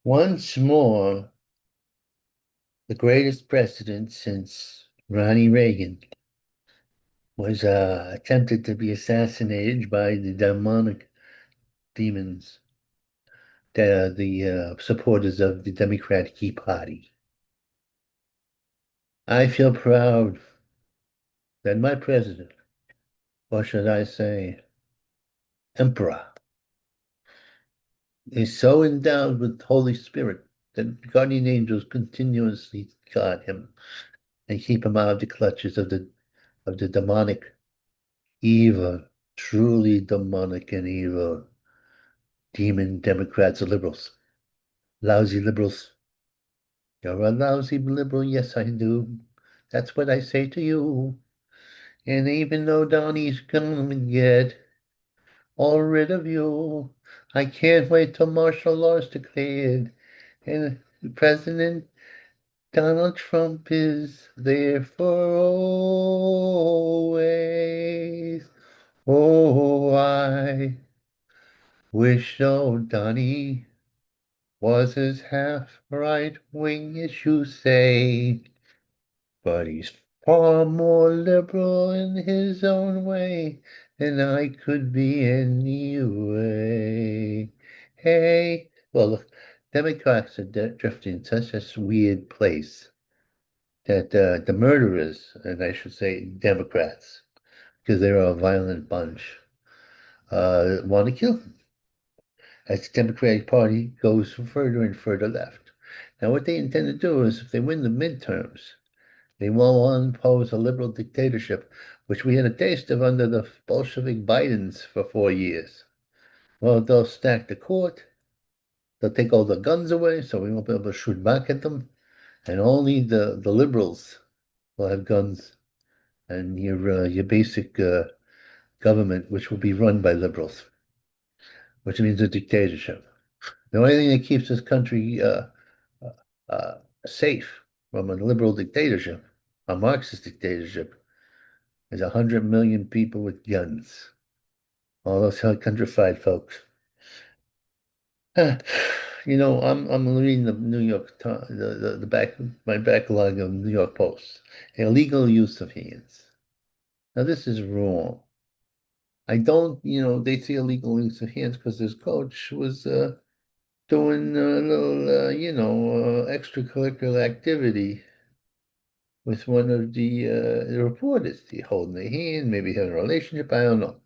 Once more, the greatest president since Ronnie Reagan was attempted to be assassinated by the demonic demons that are the supporters of the Democratic Party. I feel proud that my president, or should I say, emperor, is so endowed with Holy Spirit that guardian angels continuously guard him and keep him out of the clutches of the demonic evil, truly demonic and evil demon Democrats or liberals. Lousy liberals. You're a lousy liberal. Yes, I do. That's what I say to you. And even though Donnie's gonna get all rid of you, I can't wait till martial law is declared and President Donald Trump is there for always. Oh, I wish old Donnie was as half right wing as you say, but he's far more liberal in his own way than I could be anyway. Hey, well, look, Democrats are drifting in such a weird place that the murderers, and I should say Democrats, because they're a violent bunch, want to kill him as the Democratic Party goes further and further left. Now, what they intend to do is, if they win the midterms, they will impose a liberal dictatorship, which we had a taste of under the Bolshevik Bidens for 4 years. Well, they'll stack the court, they'll take all the guns away, so we won't be able to shoot back at them, and only the liberals will have guns, and your basic government, which will be run by liberals, which means a dictatorship. The only thing that keeps this country safe from a liberal dictatorship, a Marxist dictatorship, is 100 million people with guns. All those countrified folks. I'm reading the New York the back my backlog of New York Post. Illegal use of hands. Now this is wrong. I don't, they say illegal use of hands because this coach was doing a little, extracurricular activity with one of the reporters. He holding their hand, maybe having a relationship. I don't know.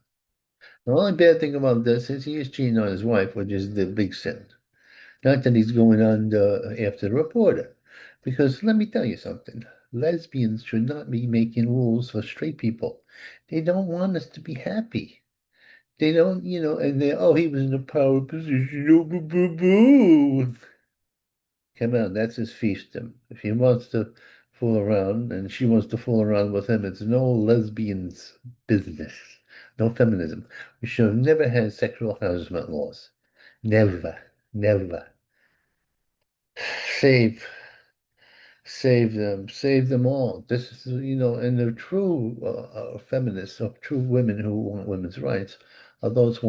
The only bad thing about this is he is cheating on his wife, which is the big sin. Not that he's going on after the reporter. Because let me tell you something. Lesbians should not be making rules for straight people. They don't want us to be happy. They don't, and he was in a power position. Oh, boo, boo, boo. Come on, that's his fiefdom. If he wants to fool around and she wants to fool around with him, it's no lesbians business. No feminism. We should have never had sexual harassment laws. Never, never. Save, save them all. This is, and the true feminists, or true women who want women's rights, are those who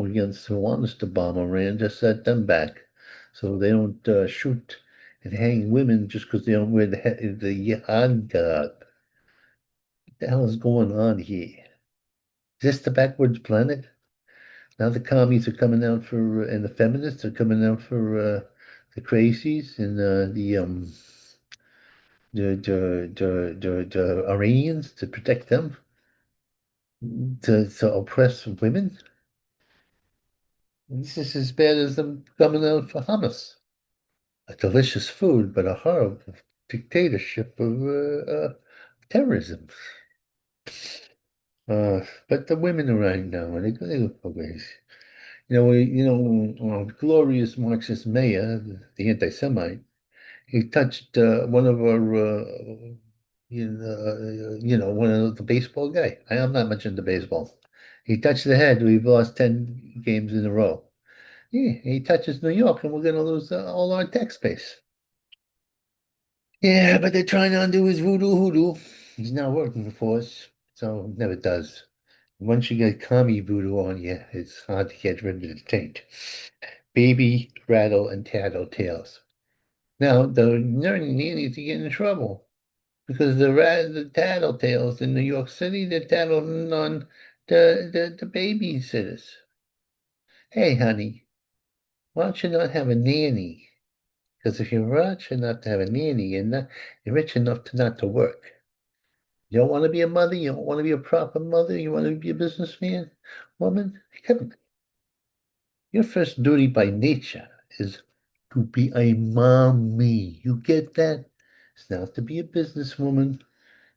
want us to bomb Iran. Just set them back, so they don't shoot and hang women just because they don't wear the yad guard. What the hell is going on here? Is this the backwards planet? Now the commies are coming out for, and the feminists are coming out for the crazies and the Iranians to protect them, to oppress women. And this is as bad as them coming out for Hamas. A delicious food, but a horrible dictatorship of terrorism. But the women are right now, and they look crazy. Glorious Marxist mayor, the anti-Semite, he touched one of our, one of the baseball guy. I am not much into baseball. He touched the head. We've lost 10 games in a row. Yeah, he touches New York, and we're going to lose all our tax base. Yeah, but they're trying to undo his voodoo hoodoo. He's not working for us, so never does. Once you get commie voodoo on you, it's hard to get rid of the taint. Baby rattle and tattle tales. Now, the nannies to get in trouble because the tattletales in New York City, they're tattling on the babysitters. Hey, honey, why don't you not have a nanny? Because if you're rich enough to have a nanny, you're rich enough to not to work. You don't want to be a mother. You don't want to be a proper mother. You want to be a businessman, woman. Come on. Your first duty by nature is to be a mommy. You get that? It's not to be a businesswoman.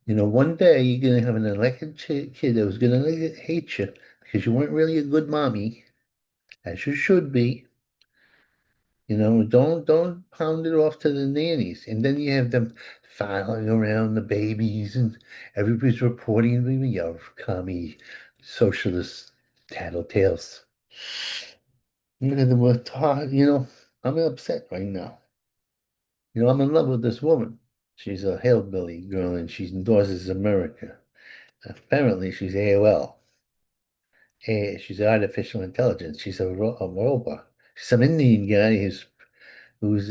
You know, one day you're going to have an elected kid that was going to hate you because you weren't really a good mommy, as you should be. You know, don't pound it off to the nannies. And then you have them filing around the babies and everybody's reporting them. You commie socialist tattletales. Look at them with you know, I'm upset right now. You know, I'm in love with this woman. She's a hillbilly girl and she endorses America. Apparently she's AOL. She's artificial intelligence. She's a robot. She's some Indian guy who's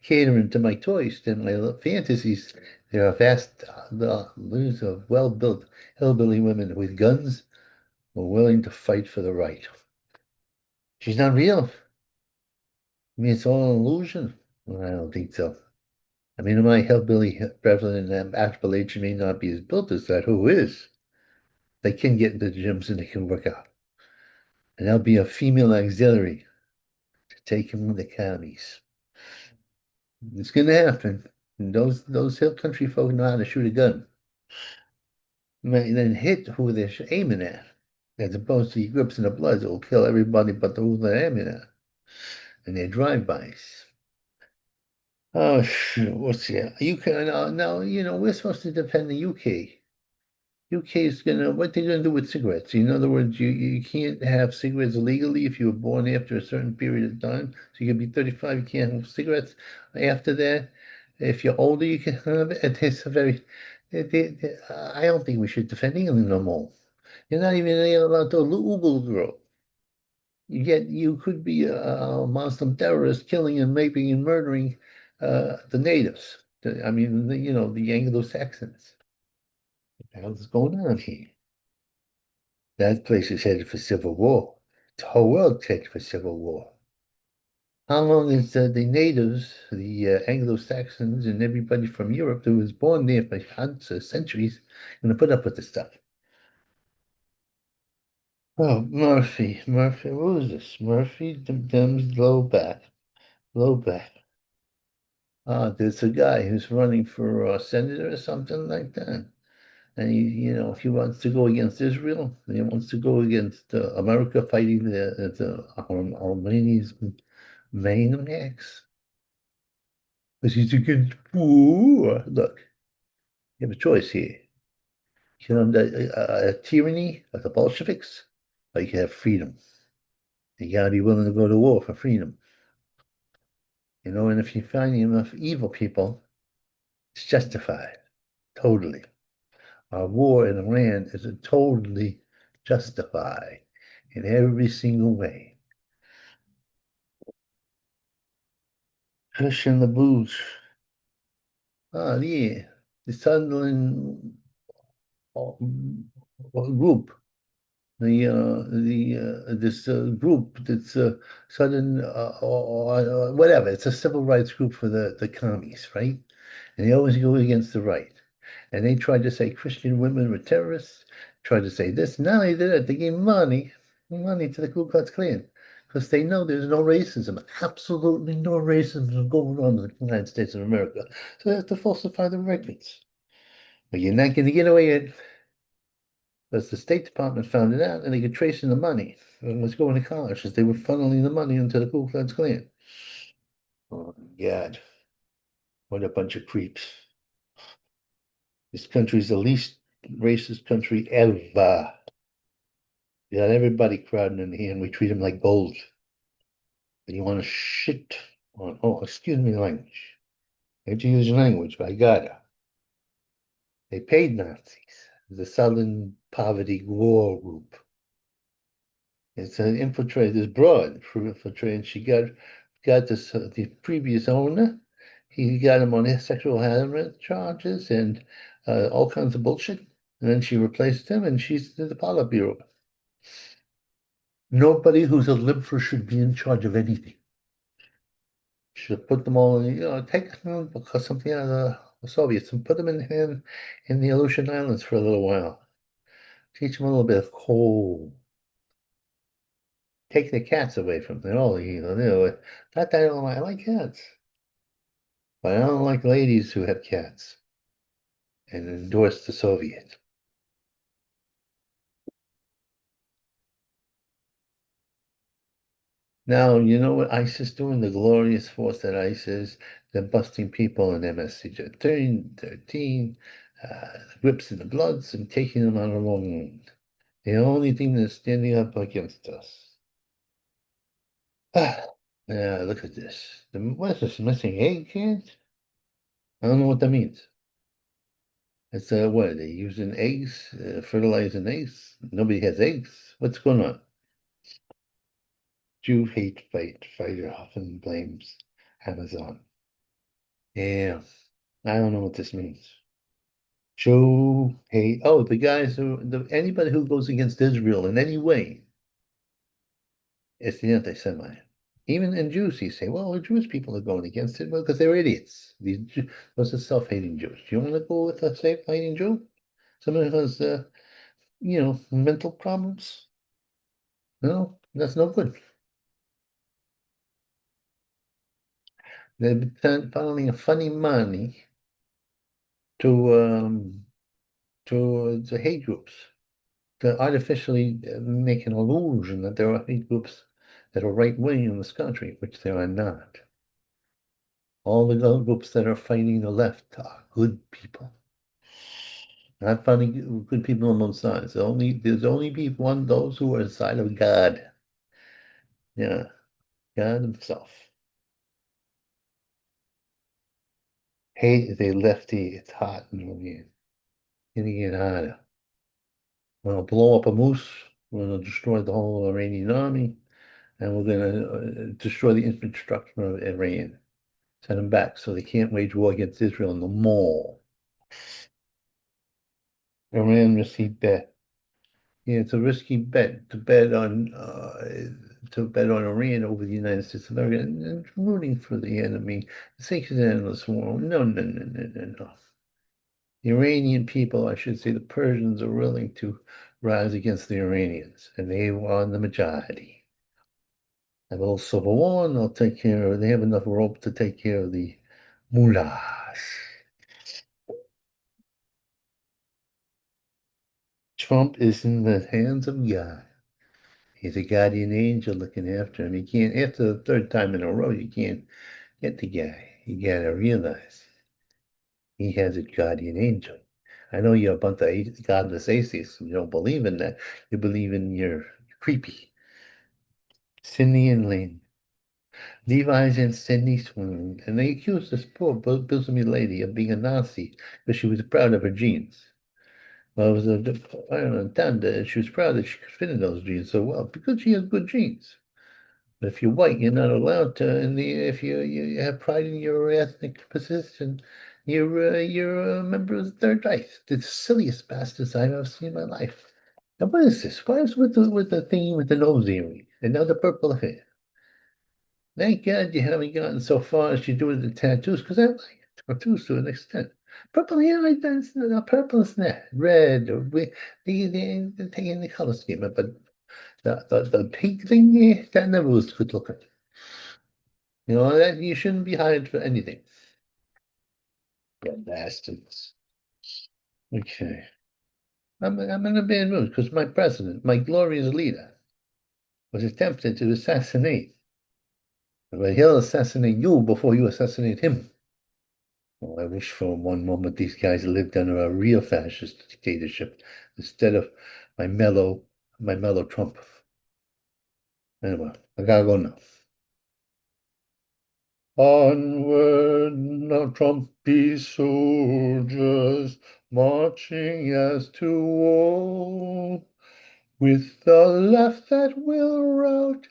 catering to my toys and my fantasies. There are vast loads of well-built hillbilly women with guns who are willing to fight for the right. She's not real. I mean, it's all an illusion. Well, I don't think so. I mean, my hillbilly brethren and Appalachian may not be as built as that. Who is? They can get into the gyms and they can work out. And there'll be a female auxiliary to take them to the counties. It's going to happen. And those hill country folk know how to shoot a gun. And then hit who they're aiming at, as opposed to the grips and the bloods that will kill everybody but the who they're aiming at. And their drive-bys. Oh, shoot, what's that? You can now, you know, we're supposed to defend the UK. UK is gonna what they're gonna do with cigarettes. In other words, you can't have cigarettes legally if you were born after a certain period of time. So you can be 35, you can't have cigarettes. After that, if you're older, you can have it. It's a very, I don't think we should defend England no more. You're not even allowed to Google grow. Yet you could be a Muslim terrorist killing and raping and murdering the natives. I mean, you know, the Anglo-Saxons. What the hell is going on here? That place is headed for civil war. The whole world's headed for civil war. How long is the natives, the Anglo-Saxons, and everybody from Europe who was born there for hundreds of centuries going to put up with this stuff? Oh, Murphy, what was this? Murphy, Dems, low back. There's a guy who's running for senator or something like that. And you know, if he wants to go against Israel, he wants to go against America fighting the Armenians maniacs. Because he's against war. Look, you have a choice here. You can have a tyranny of the Bolsheviks, or you can have freedom. You gotta be willing to go to war for freedom. You know, and if you find enough evil people, it's justified. Totally. Our war in Iran is totally justified in every single way. Christian LaBouche. Ah, yeah. The Sunderland group. This group that's Southern or whatever. It's a civil rights group for the commies, right? And they always go against the right. And they tried to say Christian women were terrorists, tried to say this. Not only did that, they gave money to the Ku Klux Klan because they know there's no racism, absolutely no racism going on in the United States of America. So they have to falsify the records. But you're not going to get away with it because the State Department found it out and they could trace in the money. It was going to college as they were funneling the money into the Ku Klux Klan. Oh, God. What a bunch of creeps. This country's the least racist country ever. You got everybody crowding in here and we treat them like gold. And you want to shit on, oh, excuse me, language. I hate to use language, but I gotta. They paid Nazis. The Southern Poverty War Group. It's an infiltrated, this broad infiltrated. She got got this the previous owner. He got him on sexual harassment charges and all kinds of bullshit. And then she replaced him, and she's in the Politburo. Nobody who's a liberal should be in charge of anything. Should put them all in, take because something out of the Soviets and put them in the Aleutian Islands for a little while. Teach them a little bit of coal. Take the cats away from them. Oh, not that I don't like. I like cats, but I don't like ladies who have cats and endorse the Soviet. Now, you know what ISIS doing? The glorious force that ISIS, they're busting people in MS-13, grips in the Bloods, and taking them on a long. The only thing that's standing up against us. Ah, yeah, look at this. What is this, missing egg cans? I don't know what that means. It's what are they using eggs, fertilizing eggs? Nobody has eggs. What's going on? Jew hate fighter often blames Amazon. Yeah, I don't know what this means. Jew hate. Oh, the guys anybody who goes against Israel in any way is the anti-Semite. Even in Jews, you say, well, the Jewish people are going against it, well, because they're idiots. Those are self-hating Jews. Do you want to go with a self-hating Jew? Someone who has, mental problems? No, that's no good. They're funneling a funny money to the hate groups, to artificially make an illusion that there are hate groups that are right wing in this country, which there are not. All the other groups that are fighting the left are good people. Not finding good people on both sides. There's only people on those who are inside of God. Yeah, God Himself. Hate is a lefty. It's hot in Iran. Gonna get hotter. We're gonna blow up a moose. We're gonna destroy the whole Iranian army, and we're gonna destroy the infrastructure of Iran. Send them back so they can't wage war against Israel no more. Iran received that. Yeah, it's a risky bet to bet on Iran over the United States of America and rooting for the enemy. The sake of the endless war. No, no, no, no, no, no. The Iranian people, I should say, the Persians are willing to rise against the Iranians, and they are the majority. Have a little civil war, and they'll take care of. They have enough rope to take care of the mullahs. Trump is in the hands of God. He's a guardian angel looking after him. You can't, after the third time in a row, you can't get the guy. You gotta realize he has a guardian angel. I know you're a bunch of godless atheists. You don't believe in that. You believe in your creepy. Cindy and Lane. Levi's and Cindy swooned, and they accused this poor bosomy lady of being a Nazi because she was proud of her jeans. Well, it was I don't understand that she was proud that she could fit in those jeans so well because she has good jeans. But if you're white, you're not allowed to. And if you have pride in your ethnic position, you're a member of the Third Reich. The silliest bastards I've ever seen in my life. Now, what is this? What is with the thing with the nose earring and now the purple hair? Thank God you haven't gotten so far as you do with the tattoos, because I like tattoos to an extent. Purple hair, like that's not purple is not red or they're taking the color scheme, but the pink thing, yeah, that never was good looking. You know, that you shouldn't be hired for anything. Yeah, bastards. Okay. I'm in a bad mood because my president, my glorious leader, was attempted to assassinate. But he'll assassinate you before you assassinate him. Well, I wish for one moment these guys lived under a real fascist dictatorship instead of my mellow Trump. Anyway, I gotta go now. Onward, now Trumpy soldiers marching as to war, with the left that will rout